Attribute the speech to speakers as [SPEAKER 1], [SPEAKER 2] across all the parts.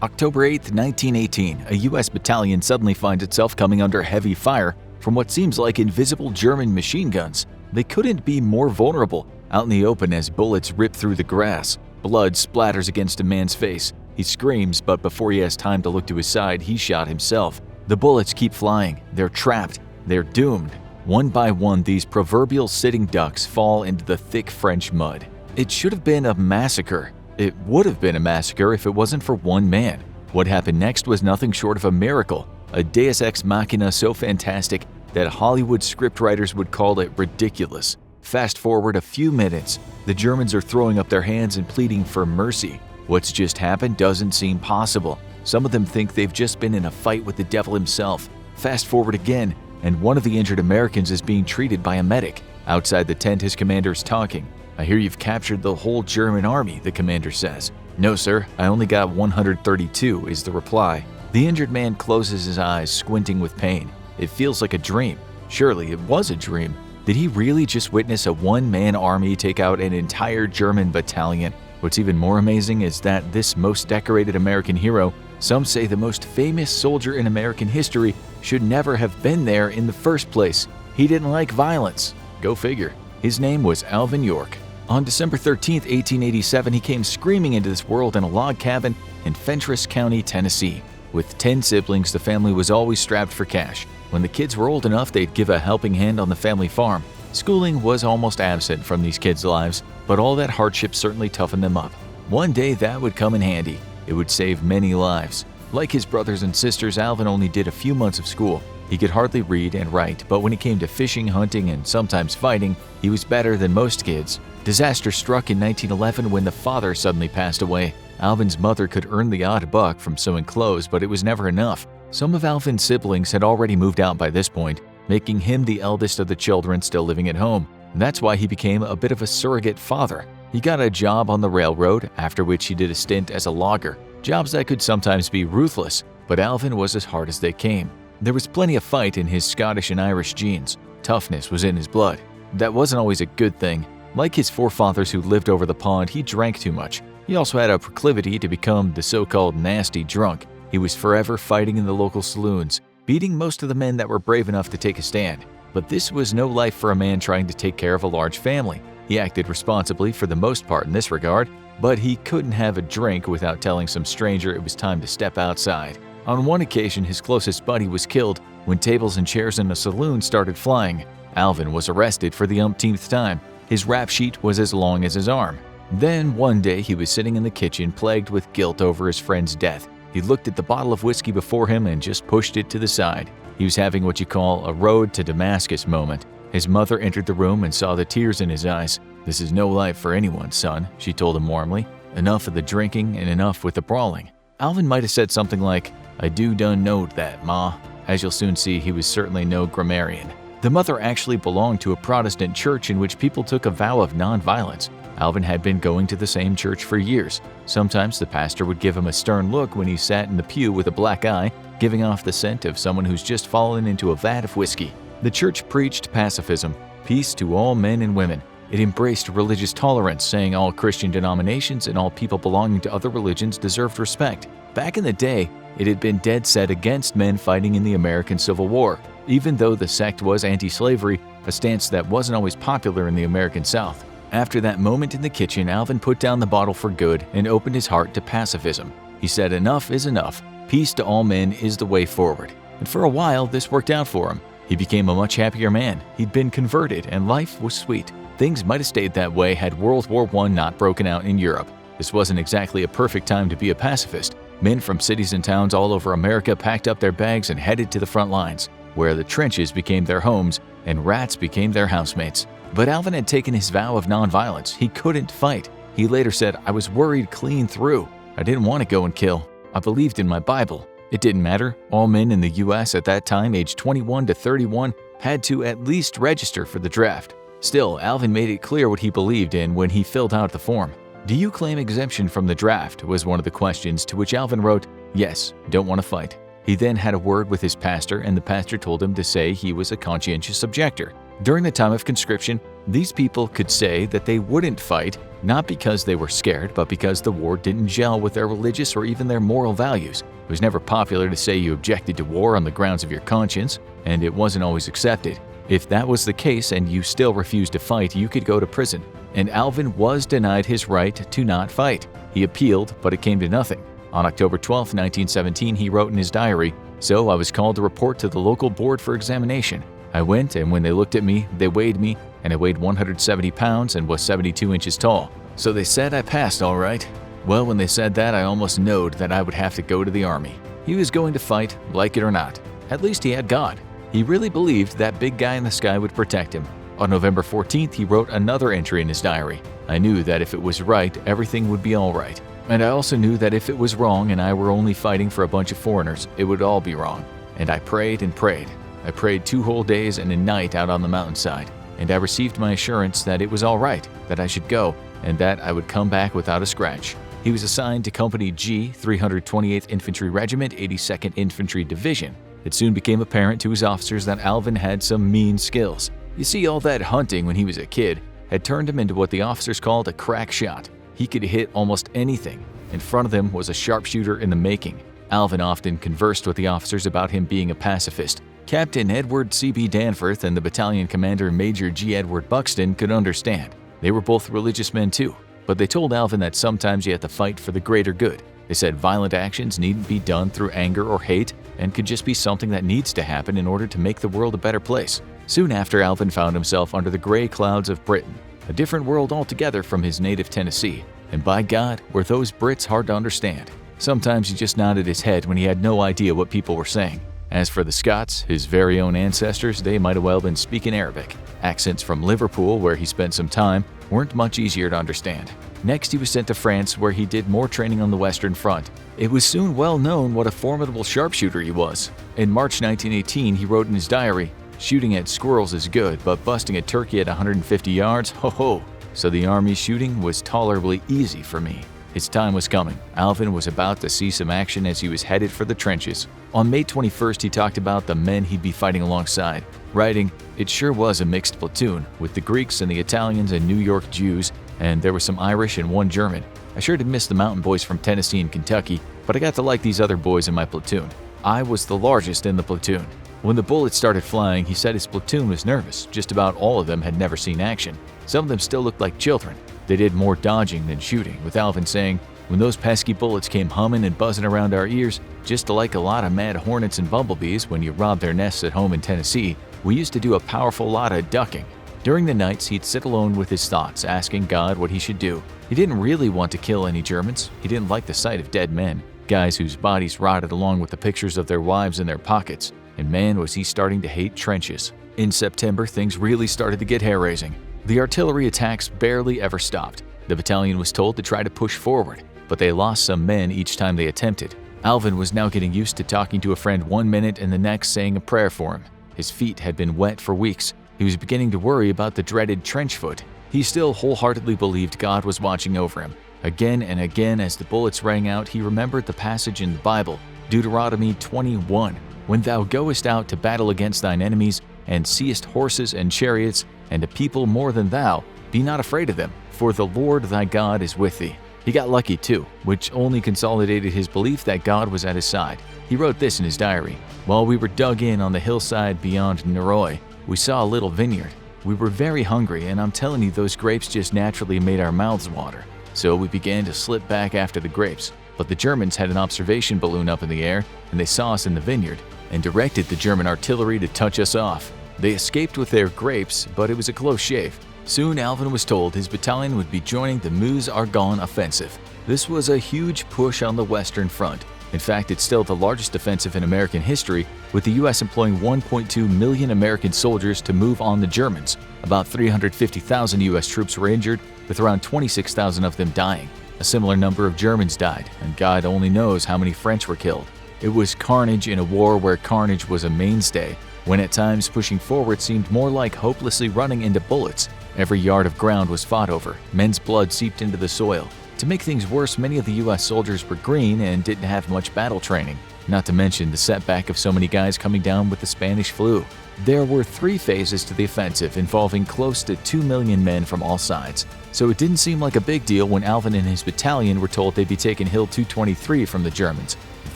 [SPEAKER 1] October 8, 1918, a U.S. battalion suddenly finds itself coming under heavy fire from what seems like invisible German machine guns. They couldn't be more vulnerable, out in the open as bullets rip through the grass. Blood splatters against a man's face. He screams, but before he has time to look to his side, he shot himself. The bullets keep flying. They're trapped. They're doomed. One by one, these proverbial sitting ducks fall into the thick French mud. It should have been a massacre. It would have been a massacre if it wasn't for one man. What happened next was nothing short of a miracle, a deus ex machina so fantastic that Hollywood scriptwriters would call it ridiculous. Fast forward a few minutes, the Germans are throwing up their hands and pleading for mercy. What's just happened doesn't seem possible. Some of them think they've just been in a fight with the devil himself. Fast forward again, and one of the injured Americans is being treated by a medic. Outside the tent, his commander is talking. "I hear you've captured the whole German army," the commander says. "No, sir, I only got 132, is the reply. The injured man closes his eyes, squinting with pain. It feels like a dream. Surely it was a dream. Did he really just witness a one-man army take out an entire German battalion? What's even more amazing is that this most decorated American hero, some say the most famous soldier in American history, should never have been there in the first place. He didn't like violence. Go figure. His name was Alvin York. On December 13, 1887, he came screaming into this world in a log cabin in Fentress County, Tennessee. With 10 siblings, the family was always strapped for cash. When the kids were old enough, they'd give a helping hand on the family farm. Schooling was almost absent from these kids' lives, but all that hardship certainly toughened them up. One day that would come in handy. It would save many lives. Like his brothers and sisters, Alvin only did a few months of school. He could hardly read and write, but when it came to fishing, hunting, and sometimes fighting, he was better than most kids. Disaster struck in 1911 when the father suddenly passed away. Alvin's mother could earn the odd buck from sewing clothes, but it was never enough. Some of Alvin's siblings had already moved out by this point, making him the eldest of the children still living at home. That's why he became a bit of a surrogate father. He got a job on the railroad, after which he did a stint as a logger. Jobs that could sometimes be ruthless, but Alvin was as hard as they came. There was plenty of fight in his Scottish and Irish genes. Toughness was in his blood. That wasn't always a good thing. Like his forefathers who lived over the pond, he drank too much. He also had a proclivity to become the so-called nasty drunk. He was forever fighting in the local saloons, beating most of the men that were brave enough to take a stand. But this was no life for a man trying to take care of a large family. He acted responsibly for the most part in this regard, but he couldn't have a drink without telling some stranger it was time to step outside. On one occasion, his closest buddy was killed when tables and chairs in a saloon started flying. Alvin was arrested for the umpteenth time. His rap sheet was as long as his arm. Then one day he was sitting in the kitchen plagued with guilt over his friend's death. He looked at the bottle of whiskey before him and just pushed it to the side. He was having what you call a road to Damascus moment. His mother entered the room and saw the tears in his eyes. "This is no life for anyone, son," she told him warmly. "Enough of the drinking and enough with the brawling." Alvin might have said something like, "I do done knowed that, ma." As you'll soon see, he was certainly no grammarian. The mother actually belonged to a Protestant church in which people took a vow of nonviolence. Alvin had been going to the same church for years. Sometimes the pastor would give him a stern look when he sat in the pew with a black eye, giving off the scent of someone who's just fallen into a vat of whiskey. The church preached pacifism, peace to all men and women. It embraced religious tolerance, saying all Christian denominations and all people belonging to other religions deserved respect. Back in the day, it had been dead set against men fighting in the American Civil War, even though the sect was anti-slavery, a stance that wasn't always popular in the American South. After that moment in the kitchen, Alvin put down the bottle for good and opened his heart to pacifism. He said enough is enough. Peace to all men is the way forward. And for a while, this worked out for him. He became a much happier man. He'd been converted and life was sweet. Things might have stayed that way had World War I not broken out in Europe. This wasn't exactly a perfect time to be a pacifist. Men from cities and towns all over America packed up their bags and headed to the front lines, where the trenches became their homes and rats became their housemates. But Alvin had taken his vow of nonviolence. He couldn't fight. He later said, "I was worried clean through. I didn't want to go and kill. I believed in my Bible." It didn't matter. All men in the U.S. at that time, aged 21 to 31, had to at least register for the draft. Still, Alvin made it clear what he believed in when he filled out the form. "Do you claim exemption from the draft?" was one of the questions, to which Alvin wrote, "Yes, don't want to fight." He then had a word with his pastor, and the pastor told him to say he was a conscientious objector. During the time of conscription, these people could say that they wouldn't fight, not because they were scared, but because the war didn't gel with their religious or even their moral values. It was never popular to say you objected to war on the grounds of your conscience, and it wasn't always accepted. If that was the case and you still refused to fight, you could go to prison. And Alvin was denied his right to not fight. He appealed, but it came to nothing. On October 12, 1917, he wrote in his diary, "So I was called to report to the local board for examination. I went, and when they looked at me, they weighed me, and I weighed 170 pounds and was 72 inches tall. So they said I passed all right. Well, when they said that, I almost knowed that I would have to go to the army." He was going to fight, like it or not. At least he had God. He really believed that big guy in the sky would protect him. On November 14th, he wrote another entry in his diary. "I knew that if it was right, everything would be all right. And I also knew that if it was wrong and I were only fighting for a bunch of foreigners, it would all be wrong. And I prayed and prayed. I prayed 2 whole days and a night out on the mountainside, and I received my assurance that it was all right, that I should go, and that I would come back without a scratch." He was assigned to Company G, 328th Infantry Regiment, 82nd Infantry Division. It soon became apparent to his officers that Alvin had some mean skills. You see, all that hunting when he was a kid had turned him into what the officers called a crack shot. He could hit almost anything. In front of him was a sharpshooter in the making. Alvin often conversed with the officers about him being a pacifist. Captain Edward C.B. Danforth and the battalion commander Major G. Edward Buxton could understand. They were both religious men too, but they told Alvin that sometimes you have to fight for the greater good. They said violent actions needn't be done through anger or hate and could just be something that needs to happen in order to make the world a better place. Soon after, Alvin found himself under the gray clouds of Britain, a different world altogether from his native Tennessee. And by God, were those Brits hard to understand. Sometimes he just nodded his head when he had no idea what people were saying. As for the Scots, his very own ancestors, they might have well been speaking Arabic. Accents from Liverpool, where he spent some time, weren't much easier to understand. Next, he was sent to France, where he did more training on the Western Front. It was soon well known what a formidable sharpshooter he was. In March 1918, he wrote in his diary, "Shooting at squirrels is good, but busting a turkey at 150 yards, ho-ho! So the army shooting was tolerably easy for me." His time was coming. Alvin was about to see some action as he was headed for the trenches. On May 21st, he talked about the men he'd be fighting alongside, writing, "It sure was a mixed platoon, with the Greeks and the Italians and New York Jews, and there were some Irish and 1 German. I sure did miss the mountain boys from Tennessee and Kentucky, but I got to like these other boys in my platoon. I was the largest in the platoon." When the bullets started flying, he said his platoon was nervous. Just about all of them had never seen action. Some of them still looked like children. They did more dodging than shooting, with Alvin saying, "When those pesky bullets came humming and buzzing around our ears, just like a lot of mad hornets and bumblebees when you rob their nests at home in Tennessee, we used to do a powerful lot of ducking." During the nights, he'd sit alone with his thoughts, asking God what he should do. He didn't really want to kill any Germans. He didn't like the sight of dead men, guys whose bodies rotted along with the pictures of their wives in their pockets. And man, was he starting to hate trenches. In September, things really started to get hair-raising. The artillery attacks barely ever stopped. The battalion was told to try to push forward, but they lost some men each time they attempted. Alvin was now getting used to talking to a friend one minute and the next saying a prayer for him. His feet had been wet for weeks. He was beginning to worry about the dreaded trench foot. He still wholeheartedly believed God was watching over him. Again and again, as the bullets rang out, he remembered the passage in the Bible, Deuteronomy 21. "When thou goest out to battle against thine enemies, and seest horses and chariots, and a people more than thou, be not afraid of them, for the Lord thy God is with thee." He got lucky too, which only consolidated his belief that God was at his side. He wrote this in his diary, "While we were dug in on the hillside beyond Noroi, we saw a little vineyard. We were very hungry, and I'm telling you, those grapes just naturally made our mouths water. So we began to slip back after the grapes. But the Germans had an observation balloon up in the air, and they saw us in the vineyard, and directed the German artillery to touch us off. They escaped with their grapes, but it was a close shave." Soon Alvin was told his battalion would be joining the Meuse-Argonne offensive. This was a huge push on the Western Front. In fact, it's still the largest offensive in American history, with the U.S. employing 1.2 million American soldiers to move on the Germans. About 350,000 U.S. troops were injured, with around 26,000 of them dying. A similar number of Germans died, and God only knows how many French were killed. It was carnage in a war where carnage was a mainstay, when at times pushing forward seemed more like hopelessly running into bullets. Every yard of ground was fought over. Men's blood seeped into the soil. To make things worse, many of the U.S. soldiers were green and didn't have much battle training, not to mention the setback of so many guys coming down with the Spanish flu. There were 3 phases to the offensive involving close to 2 million men from all sides. so it didn't seem like a big deal when Alvin and his battalion were told they'd be taking Hill 223 from the Germans. If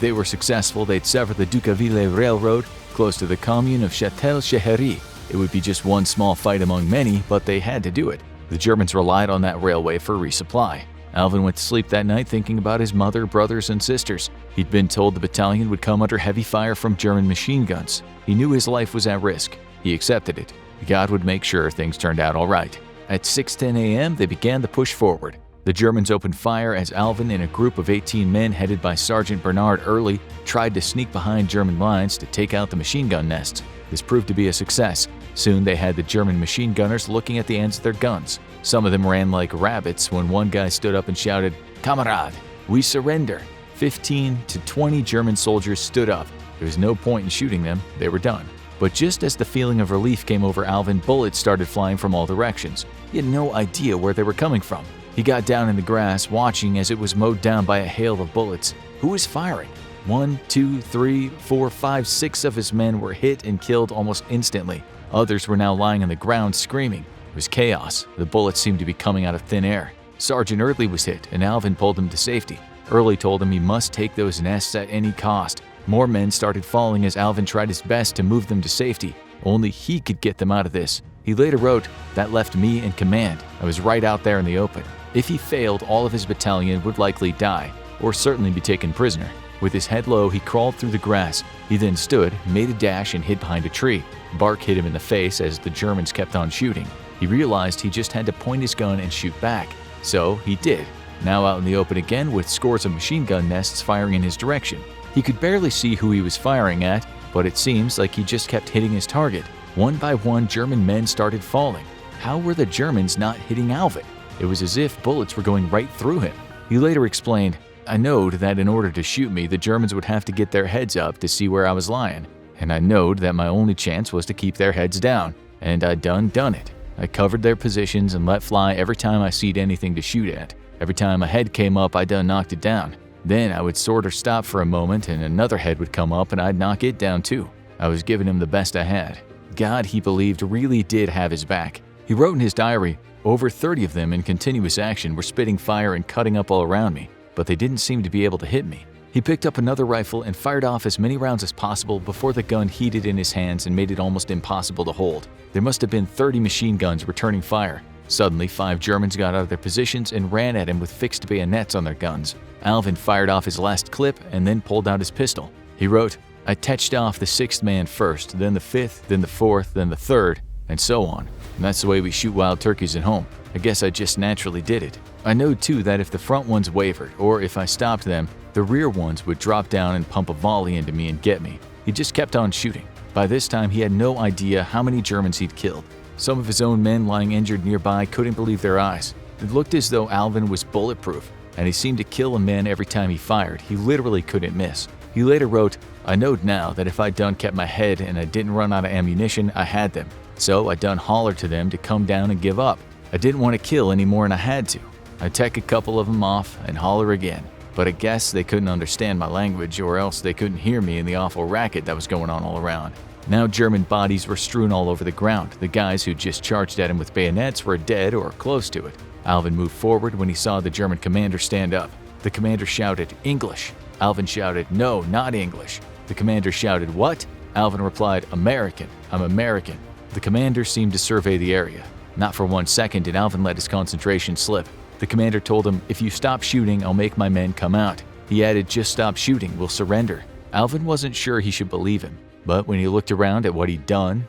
[SPEAKER 1] they were successful, they'd sever the WWI railroad close to the commune of Châtel-Chehery. It would be just one small fight among many, but they had to do it. The Germans relied on that railway for resupply. Alvin went to sleep that night thinking about his mother, brothers, and sisters. He'd been told the battalion would come under heavy fire from German machine guns. He knew his life was at risk. He accepted it. God would make sure things turned out all right. At 6:10 a.m., they began the push forward. The Germans opened fire as Alvin and a group of 18 men headed by Sergeant Bernard Early tried to sneak behind German lines to take out the machine gun nests. This proved to be a success. Soon they had the German machine gunners looking at the ends of their guns. Some of them ran like rabbits when one guy stood up and shouted, "Kamerad, we surrender." 15 to 20 German soldiers stood up. There was no point in shooting them, they were done. But just as the feeling of relief came over Alvin, bullets started flying from all directions. He had no idea where they were coming from. He got down in the grass, watching as it was mowed down by a hail of bullets. Who was firing? 1, 2, 3, 4, 5, 6 of his men were hit and killed almost instantly. Others were now lying on the ground screaming. It was chaos. The bullets seemed to be coming out of thin air. Sergeant Early was hit, and Alvin pulled him to safety. Early told him he must take those nests at any cost. More men started falling as Alvin tried his best to move them to safety. Only he could get them out of this. He later wrote, "That left me in command. I was right out there in the open." If he failed, all of his battalion would likely die, or certainly be taken prisoner. With his head low, he crawled through the grass. He then stood, made a dash, and hid behind a tree. Bark hit him in the face as the Germans kept on shooting. He realized he just had to point his gun and shoot back. So he did, now out in the open again with scores of machine gun nests firing in his direction. He could barely see who he was firing at, but it seems like he just kept hitting his target. One by one, German men started falling. How were the Germans not hitting Alvin? It was as if bullets were going right through him. He later explained, "I knowed that in order to shoot me, the Germans would have to get their heads up to see where I was lying. And I knowed that my only chance was to keep their heads down. And I done it. I covered their positions and let fly every time I seed anything to shoot at. Every time a head came up, I done knocked it down. Then I would sort of stop for a moment and another head would come up and I'd knock it down too. I was giving him the best I had." God, he believed, really did have his back. He wrote in his diary, "Over 30 of them in continuous action were spitting fire and cutting up all around me, but they didn't seem to be able to hit me." He picked up another rifle and fired off as many rounds as possible before the gun heated in his hands and made it almost impossible to hold. There must have been 30 machine guns returning fire. Suddenly, 5 Germans got out of their positions and ran at him with fixed bayonets on their guns. Alvin fired off his last clip and then pulled out his pistol. He wrote, "I touched off the 6th man first, then the 5th, then the 4th, then the 3rd, and so on. And that's the way we shoot wild turkeys at home. I guess I just naturally did it. I know too that if the front ones wavered, or if I stopped them, the rear ones would drop down and pump a volley into me and get me." He just kept on shooting. By this time, he had no idea how many Germans he'd killed. Some of his own men lying injured nearby couldn't believe their eyes. It looked as though Alvin was bulletproof, and he seemed to kill a man every time he fired. He literally couldn't miss. He later wrote, "I knowed now that if I done kept my head and I didn't run out of ammunition, I had them. So I done hollered to them to come down and give up. I didn't want to kill any more than I had to. I'd take a couple of them off and holler again. But I guess they couldn't understand my language, or else they couldn't hear me in the awful racket that was going on all around." Now German bodies were strewn all over the ground. The guys who just charged at him with bayonets were dead or close to it. Alvin moved forward when he saw the German commander stand up. The commander shouted, "English." Alvin shouted, "No, not English." The commander shouted, "What?" Alvin replied, "American. I'm American." The commander seemed to survey the area. Not for 1 second did Alvin let his concentration slip. The commander told him, "If you stop shooting, I'll make my men come out." He added, "Just stop shooting, we'll surrender." Alvin wasn't sure he should believe him. But when he looked around at what he'd done,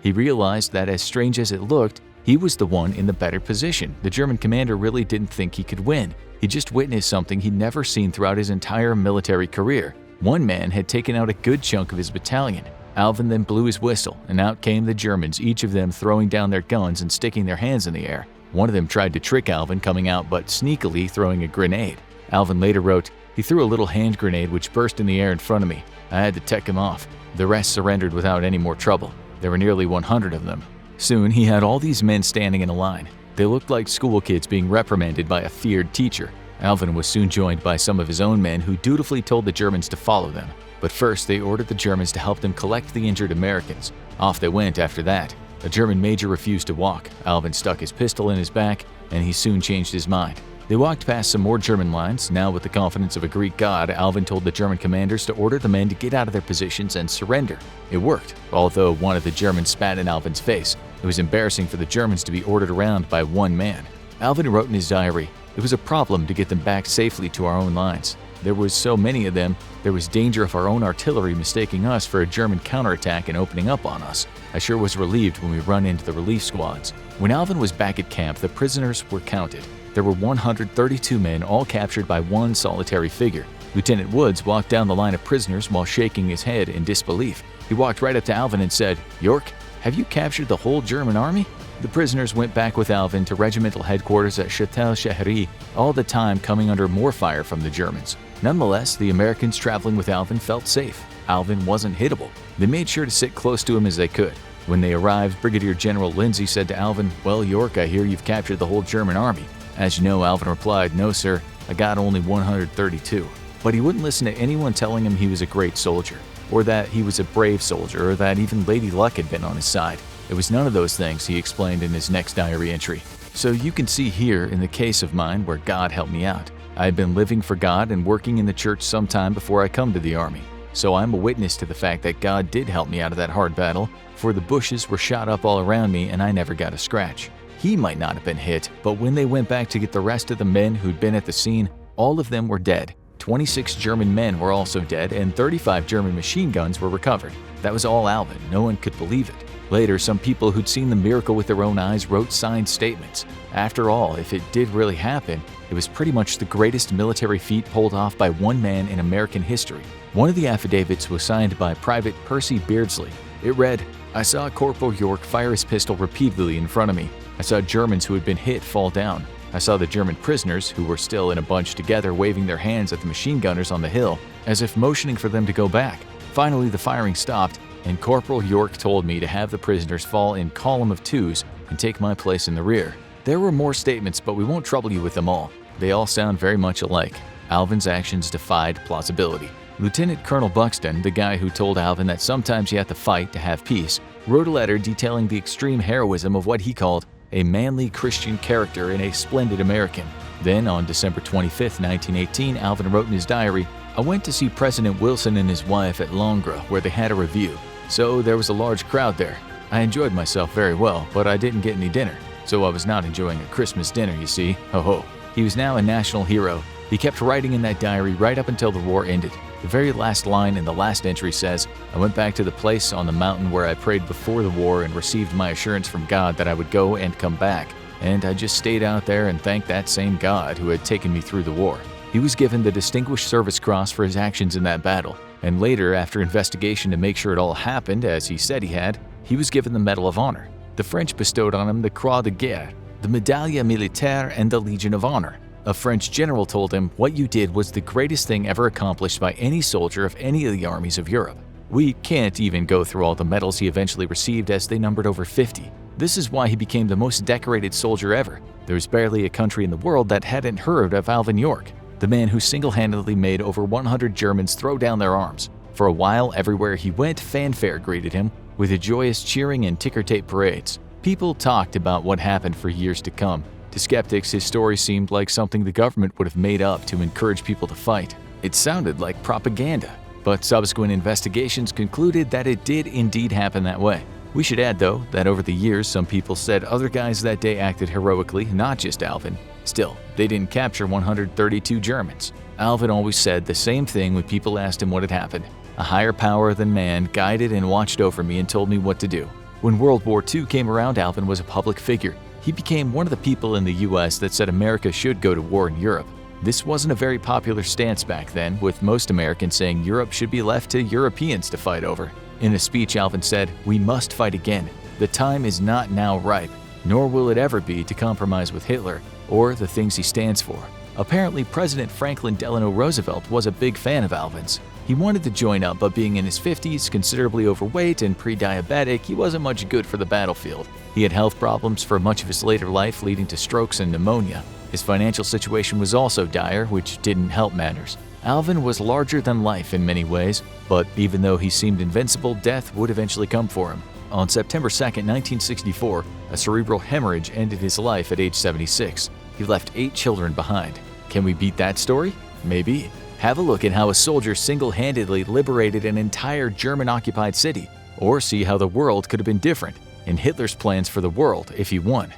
[SPEAKER 1] he realized that as strange as it looked, he was the one in the better position. The German commander really didn't think he could win. He just witnessed something he'd never seen throughout his entire military career. One man had taken out a good chunk of his battalion. Alvin then blew his whistle, and out came the Germans, each of them throwing down their guns and sticking their hands in the air. One of them tried to trick Alvin, coming out but sneakily throwing a grenade. Alvin later wrote, "He threw a little hand grenade which burst in the air in front of me. I had to tech him off. The rest surrendered without any more trouble. There were nearly 100 of them." Soon he had all these men standing in a line. They looked like school kids being reprimanded by a feared teacher. Alvin was soon joined by some of his own men who dutifully told the Germans to follow them. But first they ordered the Germans to help them collect the injured Americans. Off they went after that. A German major refused to walk. Alvin stuck his pistol in his back, and he soon changed his mind. They walked past some more German lines. Now, with the confidence of a Greek god, Alvin told the German commanders to order the men to get out of their positions and surrender. It worked, although one of the Germans spat in Alvin's face. It was embarrassing for the Germans to be ordered around by one man. Alvin wrote in his diary, "It was a problem to get them back safely to our own lines. There was so many of them, there was danger of our own artillery mistaking us for a German counterattack and opening up on us. I sure was relieved when we run into the relief squads." When Alvin was back at camp, the prisoners were counted. There were 132 men, all captured by one solitary figure. Lieutenant Woods walked down the line of prisoners while shaking his head in disbelief. He walked right up to Alvin and said, "York, have you captured the whole German army?" The prisoners went back with Alvin to regimental headquarters at Châtel-Chehery, all the time coming under more fire from the Germans. Nonetheless, the Americans traveling with Alvin felt safe. Alvin wasn't hittable. They made sure to sit close to him as they could. When they arrived, Brigadier General Lindsay said to Alvin, "Well, York, I hear you've captured the whole German army." As you know, Alvin replied, "No, sir, I got only 132. But he wouldn't listen to anyone telling him he was a great soldier, or that he was a brave soldier, or that even Lady Luck had been on his side. It was none of those things, he explained in his next diary entry. So you can see here in the case of mine where God helped me out. I had been living for God and working in the church some time before I come to the army. So I'm a witness to the fact that God did help me out of that hard battle, for the bushes were shot up all around me and I never got a scratch. He might not have been hit, but when they went back to get the rest of the men who'd been at the scene, all of them were dead. 26 German men were also dead and 35 German machine guns were recovered. That was all Alvin. No one could believe it. Later, some people who'd seen the miracle with their own eyes wrote signed statements. After all, if it did really happen, it was pretty much the greatest military feat pulled off by one man in American history. One of the affidavits was signed by Private Percy Beardsley. It read, "I saw Corporal York fire his pistol repeatedly in front of me. I saw Germans who had been hit fall down. I saw the German prisoners, who were still in a bunch together, waving their hands at the machine gunners on the hill, as if motioning for them to go back. Finally, the firing stopped, and Corporal York told me to have the prisoners fall in column of twos and take my place in the rear." There were more statements, but we won't trouble you with them all. They all sound very much alike. Alvin's actions defied plausibility. Lieutenant Colonel Buxton, the guy who told Alvin that sometimes you have to fight to have peace, wrote a letter detailing the extreme heroism of what he called a manly Christian character in a splendid American. Then, on December 25, 1918, Alvin wrote in his diary, "I went to see President Wilson and his wife at Langres, where they had a review. So there was a large crowd there. I enjoyed myself very well, but I didn't get any dinner. So I was not enjoying a Christmas dinner, you see. Ho ho." He was now a national hero. He kept writing in that diary right up until the war ended. The very last line in the last entry says, "I went back to the place on the mountain where I prayed before the war and received my assurance from God that I would go and come back. And I just stayed out there and thanked that same God who had taken me through the war." He was given the Distinguished Service Cross for his actions in that battle. And later, after investigation to make sure it all happened as he said he had, he was given the Medal of Honor. The French bestowed on him the Croix de Guerre, the Médaille Militaire, and the Legion of Honor. A French general told him, "What you did was the greatest thing ever accomplished by any soldier of any of the armies of Europe." We can't even go through all the medals he eventually received, as they numbered over 50. This is why he became the most decorated soldier ever. There was barely a country in the world that hadn't heard of Alvin York, the man who single-handedly made over 100 Germans throw down their arms. For a while, everywhere he went, fanfare greeted him, with a joyous cheering and ticker-tape parades. People talked about what happened for years to come. To skeptics, his story seemed like something the government would have made up to encourage people to fight. It sounded like propaganda, but subsequent investigations concluded that it did indeed happen that way. We should add, though, that over the years, some people said other guys that day acted heroically, not just Alvin. Still, they didn't capture 132 Germans. Alvin always said the same thing when people asked him what had happened. "A higher power than man guided and watched over me and told me what to do." When World War II came around, Alvin was a public figure. He became one of the people in the US that said America should go to war in Europe. This wasn't a very popular stance back then, with most Americans saying Europe should be left to Europeans to fight over. In a speech, Alvin said, "We must fight again. The time is not now ripe, nor will it ever be to compromise with Hitler or the things he stands for." Apparently, President Franklin Delano Roosevelt was a big fan of Alvin's. He wanted to join up, but being in his 50s, considerably overweight, and pre-diabetic, he wasn't much good for the battlefield. He had health problems for much of his later life, leading to strokes and pneumonia. His financial situation was also dire, which didn't help matters. Alvin was larger than life in many ways, but even though he seemed invincible, death would eventually come for him. on September 2, 1964, a cerebral hemorrhage ended his life at age 76. He left 8 children behind. Can we beat that story? Maybe. Have a look at how a soldier single-handedly liberated an entire German-occupied city, or see how the world could have been different in Hitler's plans for the world if he won.